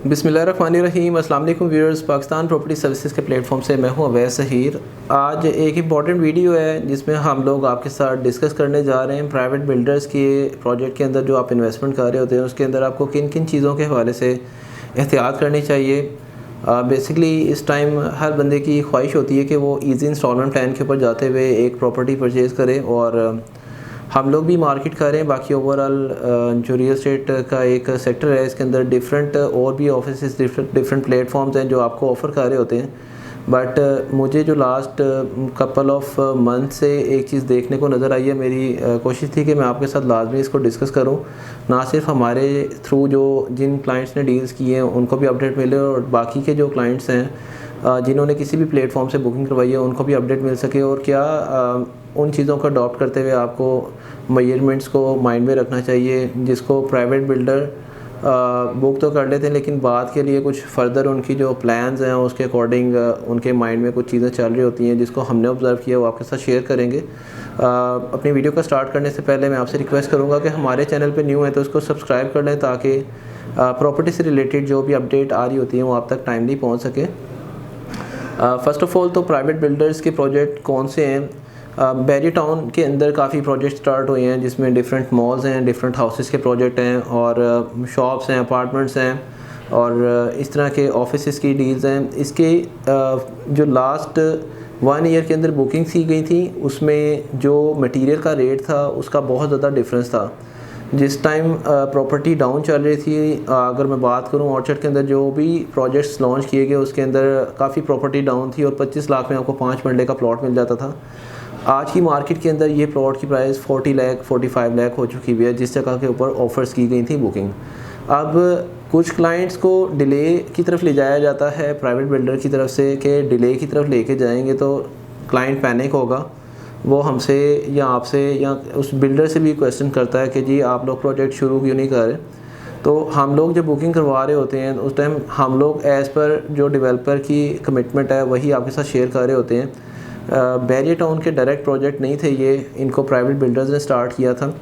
बिस्मिल्लाहिर्रहमानिर्रहीम। अस्सलाम वालेकुम व्यूअर्स, पाकिस्तान प्रॉपर्टी सर्विसेज के प्लेटफॉर्म से मैं हूं अवैस सहीर। आज एक इम्पॉर्टेंट वीडियो है जिसमें हम लोग आपके साथ डिस्कस करने जा रहे हैं प्राइवेट बिल्डर्स के प्रोजेक्ट के अंदर जो आप इन्वेस्टमेंट कर रहे होते हैं उसके अंदर आपको किन किन चीज़ों के हवाले से एहतियात करनी चाहिए। बेसिकली इस टाइम हर बंदे की ख्वाहिश होती है कि वो ईजी इंस्टॉलमेंट प्लान के ऊपर जाते हुए एक प्रॉपर्टी परचेज़ करे, और हम लोग भी मार्केट कर रहे हैं। बाकी ओवरऑल जो रियल एस्टेट का एक सेक्टर है इसके अंदर डिफरेंट और भी ऑफिस डिफरेंट प्लेटफॉर्म्स हैं जो आपको ऑफ़र कर रहे होते हैं। बट मुझे जो लास्ट कपल ऑफ मंथ से एक चीज़ देखने को नज़र आई है, मेरी कोशिश थी कि मैं आपके साथ लाजमी इसको डिस्कस करूं, ना सिर्फ हमारे थ्रू जो जिन क्लाइंट्स ने डील्स किए हैं उनको भी अपडेट मिले, और बाकी के जो क्लाइंट्स हैं जिन्होंने किसी भी प्लेटफॉर्म से बुकिंग करवाई है उनको भी अपडेट मिल सके, और क्या उन चीज़ों को अडॉप्ट करते हुए आपको मेजरमेंट्स को माइंड में रखना चाहिए। जिसको प्राइवेट बिल्डर बुक तो कर लेते हैं लेकिन बाद के लिए कुछ फर्दर उनकी जो प्लान्स हैं उसके अकॉर्डिंग उनके माइंड में कुछ चीज़ें चल रही होती हैं जिसको हमने ऑब्ज़र्व किया वो आपके साथ शेयर करेंगे। अपनी वीडियो का स्टार्ट करने से पहले मैं आपसे रिक्वेस्ट करूँगा कि हमारे चैनल पे न्यू है तो उसको सब्सक्राइब कर लें ताकि प्रॉपर्टी से रिलेटेड जो भी अपडेट आ रही होती है वो आप तक टाइमली पहुँच सके। फ़र्स्ट ऑफ़ ऑल तो प्राइवेट बिल्डर्स के प्रोजेक्ट कौन से हैं। बैरी टाउन के अंदर काफ़ी प्रोजेक्ट स्टार्ट हुए हैं जिसमें डिफरेंट मॉल्स हैं, डिफरेंट हाउसेस के प्रोजेक्ट हैं, और शॉप्स हैं, अपार्टमेंट्स हैं, और इस तरह के ऑफिस की डील्स हैं। इसके जो लास्ट 1 ईयर के अंदर बुकिंग की गई थी उसमें जो मटेरियल का रेट था उसका बहुत ज़्यादा डिफरेंस था। जिस टाइम प्रॉपर्टी डाउन चल रही थी, अगर मैं बात करूं ऑर्चर्ड के अंदर जो भी प्रोजेक्ट्स लॉन्च किए गए उसके अंदर काफ़ी प्रॉपर्टी डाउन थी और 25 लाख में आपको 5 मरले का प्लॉट मिल जाता था। आज की मार्केट के अंदर ये प्लॉट की प्राइस 40 लाख 45 लाख हो चुकी हुई है जिस जगह के ऊपर ऑफ़र्स की गई थी बुकिंग। अब कुछ क्लाइंट्स को डिले की तरफ ले जाया जाता है प्राइवेट बिल्डर की तरफ से कि डिले की तरफ लेके जाएंगे तो क्लाइंट पैनिक होगा, वो हमसे या आपसे या उस बिल्डर से भी क्वेश्चन करता है कि जी आप लोग प्रोजेक्ट शुरू क्यों नहीं कर रहे। तो हम लोग जब बुकिंग करवा रहे होते हैं उस टाइम हम लोग एज़ पर जो डेवलपर की कमिटमेंट है वही आपके साथ शेयर कर रहे होते हैं। बैरी टाउन के डायरेक्ट प्रोजेक्ट नहीं थे ये, इनको प्राइवेट बिल्डर्स ने स्टार्ट किया था।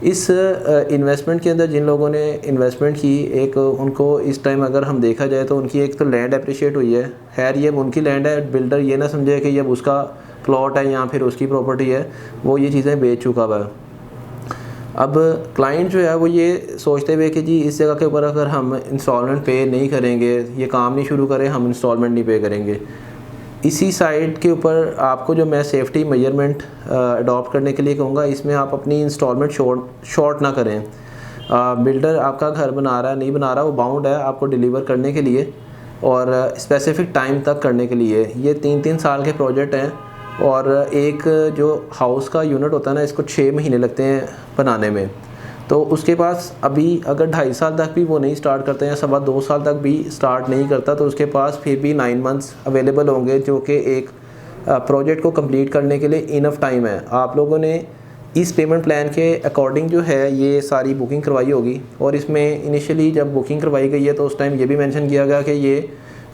इस इन्वेस्टमेंट के अंदर जिन लोगों ने इन्वेस्टमेंट की, एक उनको इस टाइम अगर हम देखा जाए तो उनकी एक तो लैंड अप्रिशिएट हुई है। खैर ये उनकी लैंड है, बिल्डर ये ना समझे कि ये उसका प्लॉट है या फिर उसकी प्रॉपर्टी है, वो ये चीज़ें बेच चुका हुआ है। अब क्लाइंट जो है वो ये सोचते हुए कि जी इस जगह के ऊपर अगर हम इंस्टॉलमेंट पे नहीं करेंगे, ये काम नहीं शुरू करें, हम इंस्टॉलमेंट नहीं पे करेंगे। इसी साइड के ऊपर आपको जो मैं सेफ्टी मेजरमेंट अडॉप्ट करने के लिए कहूँगा, इसमें आप अपनी इंस्टॉलमेंट शॉर्ट ना करें। बिल्डर आपका घर बना रहा है नहीं बना रहा, वो बाउंड है आपको डिलीवर करने के लिए और स्पेसिफिक टाइम तक करने के लिए। ये 3-3 साल के प्रोजेक्ट हैं, और एक जो हाउस का यूनिट होता है ना, इसको 6 महीने लगते हैं बनाने में। तो उसके पास अभी अगर 2.5 साल तक भी वो नहीं स्टार्ट करते हैं, 2.25 साल तक भी स्टार्ट नहीं करता, तो उसके पास फिर भी 9 मंथ्स अवेलेबल होंगे जो कि एक प्रोजेक्ट को कंप्लीट करने के लिए इनफ टाइम है। आप लोगों ने इस पेमेंट प्लान के अकॉर्डिंग जो है ये सारी बुकिंग करवाई होगी, और इसमें इनिशियली जब बुकिंग करवाई गई है तो उस टाइम ये भी मेंशन किया गया कि ये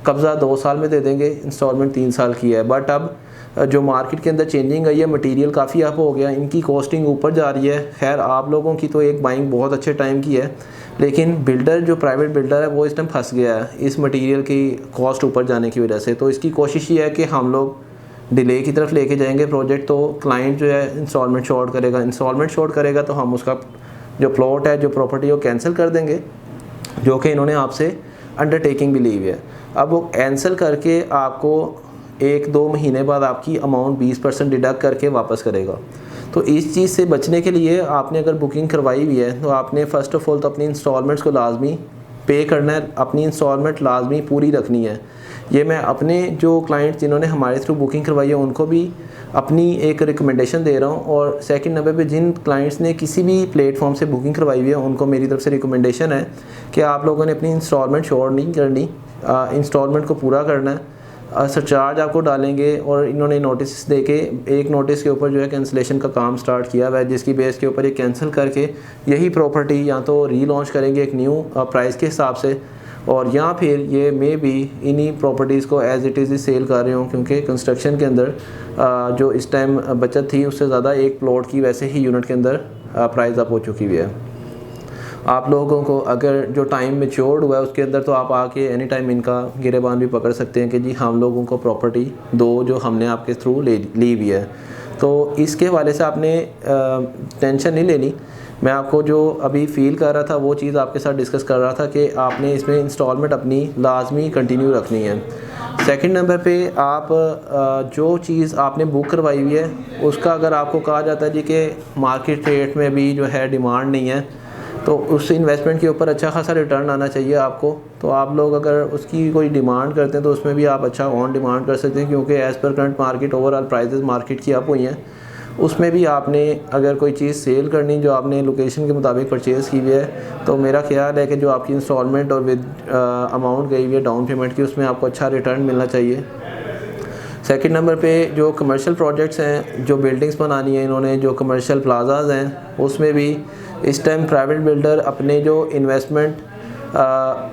कब्ज़ा 2 साल में दे देंगे, इंस्टॉलमेंट 3 साल की है। बट अब जो मार्केट के अंदर चेंजिंग आई है, मटेरियल काफ़ी अप हो गया, इनकी कॉस्टिंग ऊपर जा रही है। खैर आप लोगों की तो एक बाइंग बहुत अच्छे टाइम की है, लेकिन बिल्डर जो प्राइवेट बिल्डर है वो इस टाइम फंस गया है इस मटेरियल की कॉस्ट ऊपर जाने की वजह से। तो इसकी कोशिश ये है कि हम लोग डिले की तरफ लेके जाएंगे प्रोजेक्ट, तो क्लाइंट जो है इंस्टॉलमेंट शॉर्ट करेगा तो हम उसका जो प्लॉट है, जो प्रॉपर्टी है वो कैंसिल कर देंगे, जो कि इन्होंने आपसे अंडरटेकिंग भी ली हुई है। अब वो कैंसिल करके आपको 1-2 महीने बाद आपकी अमाउंट 20% डिडक्ट करके वापस करेगा। तो इस चीज़ से बचने के लिए आपने अगर बुकिंग करवाई हुई है तो आपने फ़र्स्ट ऑफ़ ऑल तो अपनी इंस्टॉलमेंट्स को लाजमी पे करना है, अपनी इंस्टॉलमेंट लाजमी पूरी रखनी है। ये मैं अपने जो क्लाइंट्स जिन्होंने हमारे थ्रू बुकिंग करवाई है उनको भी अपनी एक रिकमेंडेशन दे रहा हूँ, और सेकंड नंबर पे जिन क्लाइंट्स ने किसी भी प्लेटफॉर्म से बुकिंग करवाई हुई है उनको मेरी तरफ से रिकमेंडेशन है कि आप लोगों ने अपनी इंस्टॉलमेंट शॉर्ट नहीं करनी, इंस्टॉलमेंट को पूरा करना है। सरचार्ज आपको डालेंगे, और इन्होंने नोटिस देके एक नोटिस के ऊपर जो है कैंसिलेशन का काम स्टार्ट किया हुआ है, जिसकी बेस के ऊपर ये कैंसिल करके यही प्रॉपर्टी या तो रीलॉन्च करेंगे एक न्यू प्राइस के हिसाब से, और या फिर ये मे भी इन्हीं प्रॉपर्टीज़ को एज़ इट इज़ ही सेल कर रहे हों, क्योंकि कंस्ट्रक्शन के अंदर जो इस टाइम बचत थी उससे ज़्यादा एक प्लॉट की वैसे ही यूनिट के अंदर प्राइस अप हो चुकी हुई है। आप लोगों को अगर जो टाइम मेच्योर्ड हुआ है उसके अंदर तो आप आके एनी टाइम इनका गिरेबान भी पकड़ सकते हैं कि जी हम लोगों को प्रॉपर्टी दो जो हमने आपके थ्रू ली हुई है। तो इसके हवाले से आपने टेंशन नहीं लेनी। मैं आपको जो अभी फ़ील कर रहा था वो चीज़ आपके साथ डिस्कस कर रहा था कि आपने इसमें इंस्टॉलमेंट अपनी लाजमी कंटिन्यू रखनी है। सेकंड नंबर पे आप जो चीज़ आपने बुक करवाई हुई है उसका अगर आपको कहा जाता है जी कि मार्केट रेट में भी जो है डिमांड नहीं है, तो उस इन्वेस्टमेंट के ऊपर अच्छा खासा रिटर्न आना चाहिए आपको। तो आप लोग अगर उसकी कोई डिमांड करते हैं तो उसमें भी आप अच्छा ऑन डिमांड कर सकते हैं, क्योंकि as per current market overall prices market की अप हुई हैं। उसमें भी आपने अगर कोई चीज़ सेल करनी जो आपने लोकेशन के मुताबिक परचेज़ की हुई है, तो मेरा ख्याल है कि जो आपकी इंस्टॉलमेंट और विद अमाउंट गई हुई है डाउन पेमेंट की, उसमें आपको अच्छा रिटर्न मिलना चाहिए। सेकंड नंबर पे जो कमर्शियल प्रोजेक्ट्स हैं, जो बिल्डिंग्स बनानी है इन्होंने, जो कमर्शियल प्लाजाज हैं, उसमें भी इस टाइम प्राइवेट बिल्डर अपने जो इन्वेस्टमेंट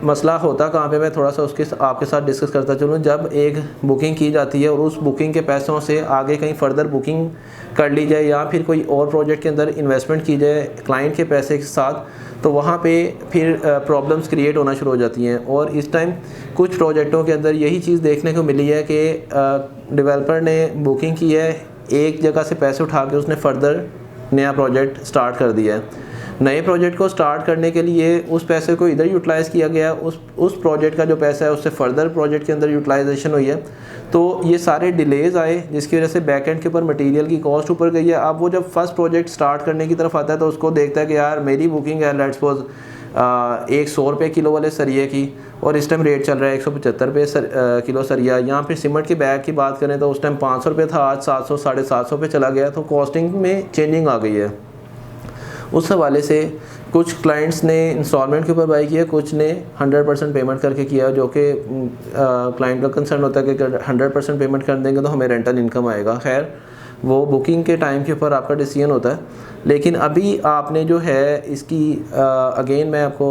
मसला होता कहाँ पे, मैं थोड़ा सा उसके आपके साथ डिस्कस करता चलूँ। जब एक बुकिंग की जाती है और उस बुकिंग के पैसों से आगे कहीं फ़र्दर बुकिंग कर ली जाए या फिर कोई और प्रोजेक्ट के अंदर इन्वेस्टमेंट की जाए क्लाइंट के पैसे के साथ, तो वहाँ पे फिर प्रॉब्लम्स क्रिएट होना शुरू हो जाती हैं। और इस टाइम कुछ प्रोजेक्टों के अंदर यही चीज़ देखने को मिली है कि डेवलपर ने बुकिंग की है, एक जगह से पैसे उठा के उसने फ़र्दर नया प्रोजेक्ट स्टार्ट कर दिया है। नए प्रोजेक्ट को स्टार्ट करने के लिए उस पैसे को इधर यूटिलाइज़ किया गया, उस प्रोजेक्ट का जो पैसा है उससे फ़र्दर प्रोजेक्ट के अंदर यूटिलाइजेशन हुई है। तो ये सारे डिलेज़ आए जिसकी वजह से बैक एंड के ऊपर मटेरियल की कॉस्ट ऊपर गई है। अब वो जब फर्स्ट प्रोजेक्ट स्टार्ट करने की तरफ आता है तो उसको देखता है कि यार मेरी बुकिंग है लेट्स सपोज एक 100 रुपये किलो वाले सरिये की, और इस टाइम रेट चल रहा है 175 रुपये किलो सरिया। यहाँ फिर सीमेंट के बैग की बात करें तो उस टाइम 500 रुपये था, आज 700 750 पे चला गया। तो कॉस्टिंग में चेंजिंग आ गई है। उस हवाले से कुछ क्लाइंट्स ने इंस्टॉलमेंट के ऊपर बाई किया, कुछ ने 100% पेमेंट करके किया, जो कि क्लाइंट का कंसर्न होता है कि अगर 100% पेमेंट कर देंगे तो हमें रेंटल इनकम आएगा। खैर वो बुकिंग के टाइम के ऊपर आपका डिसीजन होता है, लेकिन अभी आपने जो है इसकी अगेन मैं आपको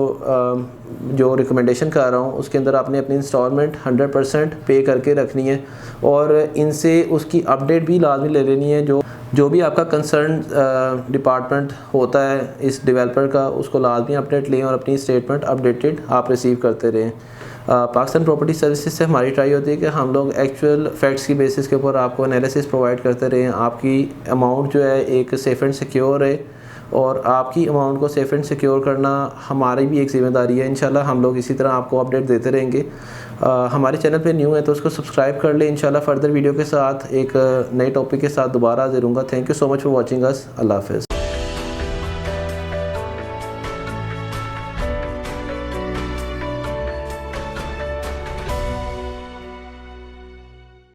जो रिकमेंडेशन कर रहा हूँ उसके अंदर आपने अपनी इंस्टॉलमेंट 100% पे करके रखनी है, और इनसे उसकी अपडेट भी लाजमी ले लेनी है। जो भी आपका कंसर्न डिपार्टमेंट होता है इस डेवलपर का, उसको लाजमी अपडेट लें और अपनी स्टेटमेंट अपडेटेड आप रिसीव करते रहें। पाकिस्तान प्रॉपर्टी सर्विसेज से हमारी ट्राई होती है कि हम लोग एक्चुअल फैक्ट्स की बेसिस के ऊपर आपको एनालिसिस प्रोवाइड करते रहें, आपकी अमाउंट जो है एक सेफ एंड सिक्योर है, और आपकी अमाउंट को सेफ एंड सिक्योर करना हमारी भी एक ज़िम्मेदारी है। इंशाल्लाह हम लोग इसी तरह आपको अपडेट देते रहेंगे। हमारे चैनल पे न्यू है तो उसको सब्सक्राइब कर लें। इंशाल्लाह फर्दर वीडियो के साथ एक नए टॉपिक के साथ दोबारा हाजिर होऊंगा। Thank you so much for watching us. अल्लाह हाफ़िज़।